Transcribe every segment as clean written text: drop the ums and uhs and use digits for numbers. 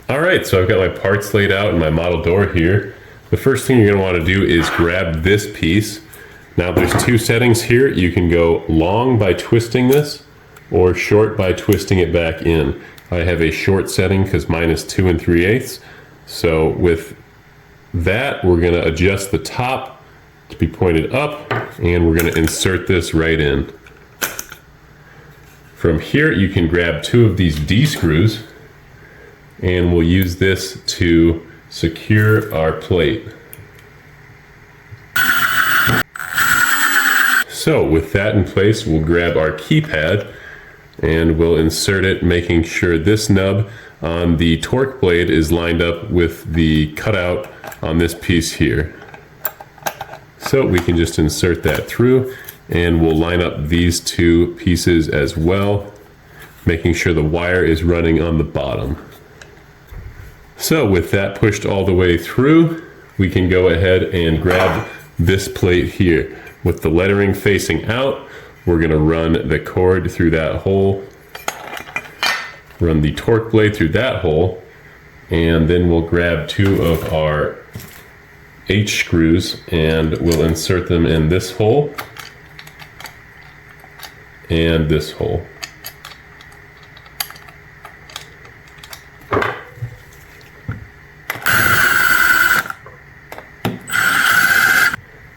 All right, so I've got my parts laid out in my model door here. The first thing you're going to want to do is grab this piece. Now there's two settings here. You can go long by twisting this or short by twisting it back in. I have a short setting because mine is 2 3/8. So with that, we're going to adjust the top to be pointed up, and we're going to insert this right in. From here, you can grab 2 of these D screws, and we'll use this to secure our plate. So with that in place, we'll grab our keypad and we'll insert it, making sure this nub on the torque blade is lined up with the cutout on this piece here. So we can just insert that through, and we'll line up these 2 pieces as well, making sure the wire is running on the bottom. So with that pushed all the way through, we can go ahead and grab this plate here. With the lettering facing out, we're going to run the cord through that hole, run the torque blade through that hole, and then we'll grab 2 of our H screws and we'll insert them in this hole and this hole.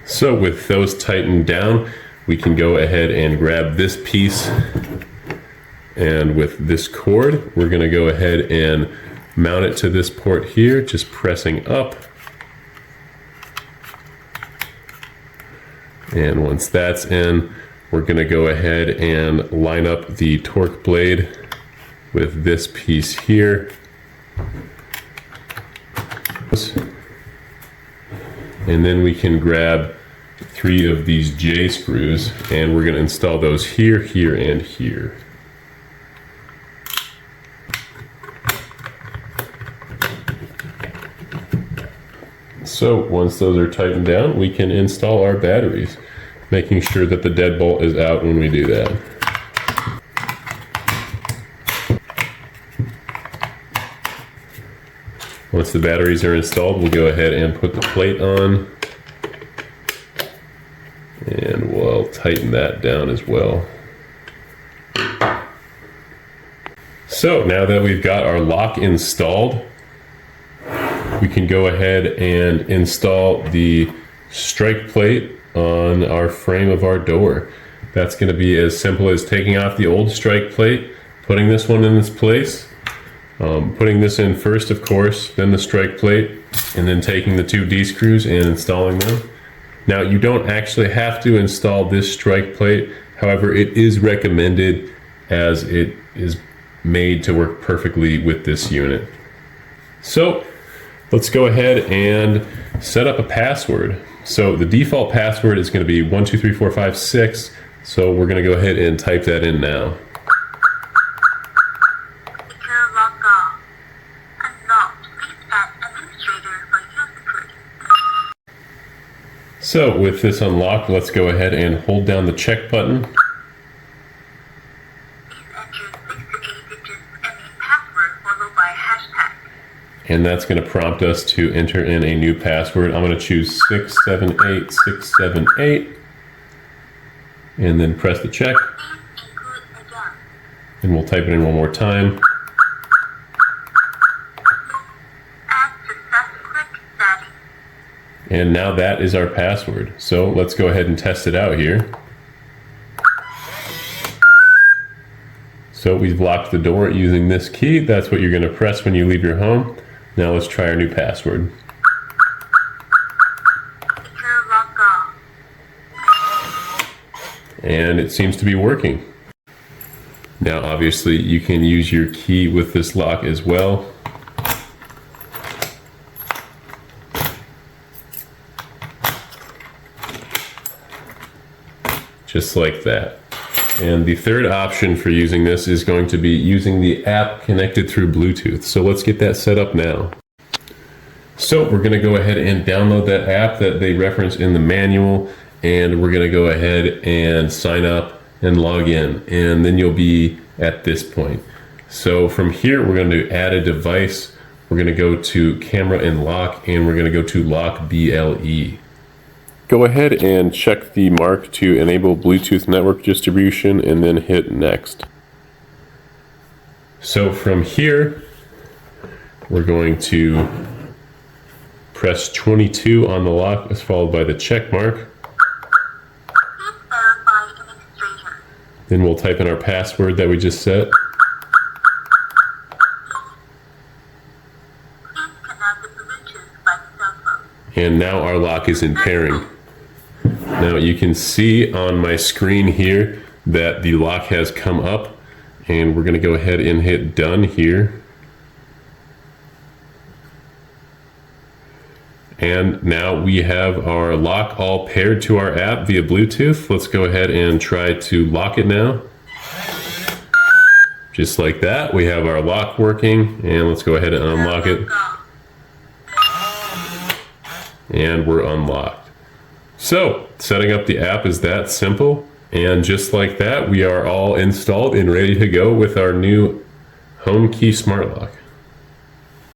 So with those tightened down, we can go ahead and grab this piece, and with this cord, we're going to go ahead and mount it to this port here, just pressing up. And once that's in, we're going to go ahead and line up the torque blade with this piece here. And then we can grab 3 of these J screws, and we're going to install those here, here, and here. So once those are tightened down, we can install our batteries, making sure that the deadbolt is out when we do that. Once the batteries are installed, we'll go ahead and put the plate on, and we'll tighten that down as well. So now that we've got our lock installed, we can go ahead and install the strike plate on our frame of our door. That's going to be as simple as taking off the old strike plate, putting this one in its place, putting this in first, of course, then the strike plate, and then taking the 2 D screws and installing them. Now, you don't actually have to install this strike plate. However, it is recommended as it is made to work perfectly with this unit. So let's go ahead and set up a password. So the default password is going to be 123456. So we're going to go ahead and type that in now. So with this unlocked, let's go ahead and hold down the check button. And that's going to prompt us to enter in a new password. I'm going to choose 678678 and then press the check. And we'll type it in one more time. And now that is our password. So let's go ahead and test it out here. So we've locked the door using this key. That's what you're going to press when you leave your home. Now let's try our new password. And it seems to be working. Now obviously you can use your key with this lock as well. Just like that. And the third option for using this is going to be using the app connected through Bluetooth. So let's get that set up now. So we're going to go ahead and download that app that they reference in the manual, and we're going to go ahead and sign up and log in, and then you'll be at this point. So from here we're going to add a device We're going to go to camera and lock, and we're going to go to lock BLE. Go ahead and check the mark to enable Bluetooth network distribution and then hit next. So from here, we're going to press 22 on the lock, as followed by the check mark. Then we'll type in our password that we just set. And now our lock is in pairing. Now you can see on my screen here that the lock has come up, and we're going to go ahead and hit done here. And now we have our lock all paired to our app via Bluetooth. Let's go ahead and try to lock it now. Just like that, we have our lock working, and let's go ahead and unlock it. And we're unlocked. So, setting up the app is that simple. And just like that, we are all installed and ready to go with our new Homki Smart Lock.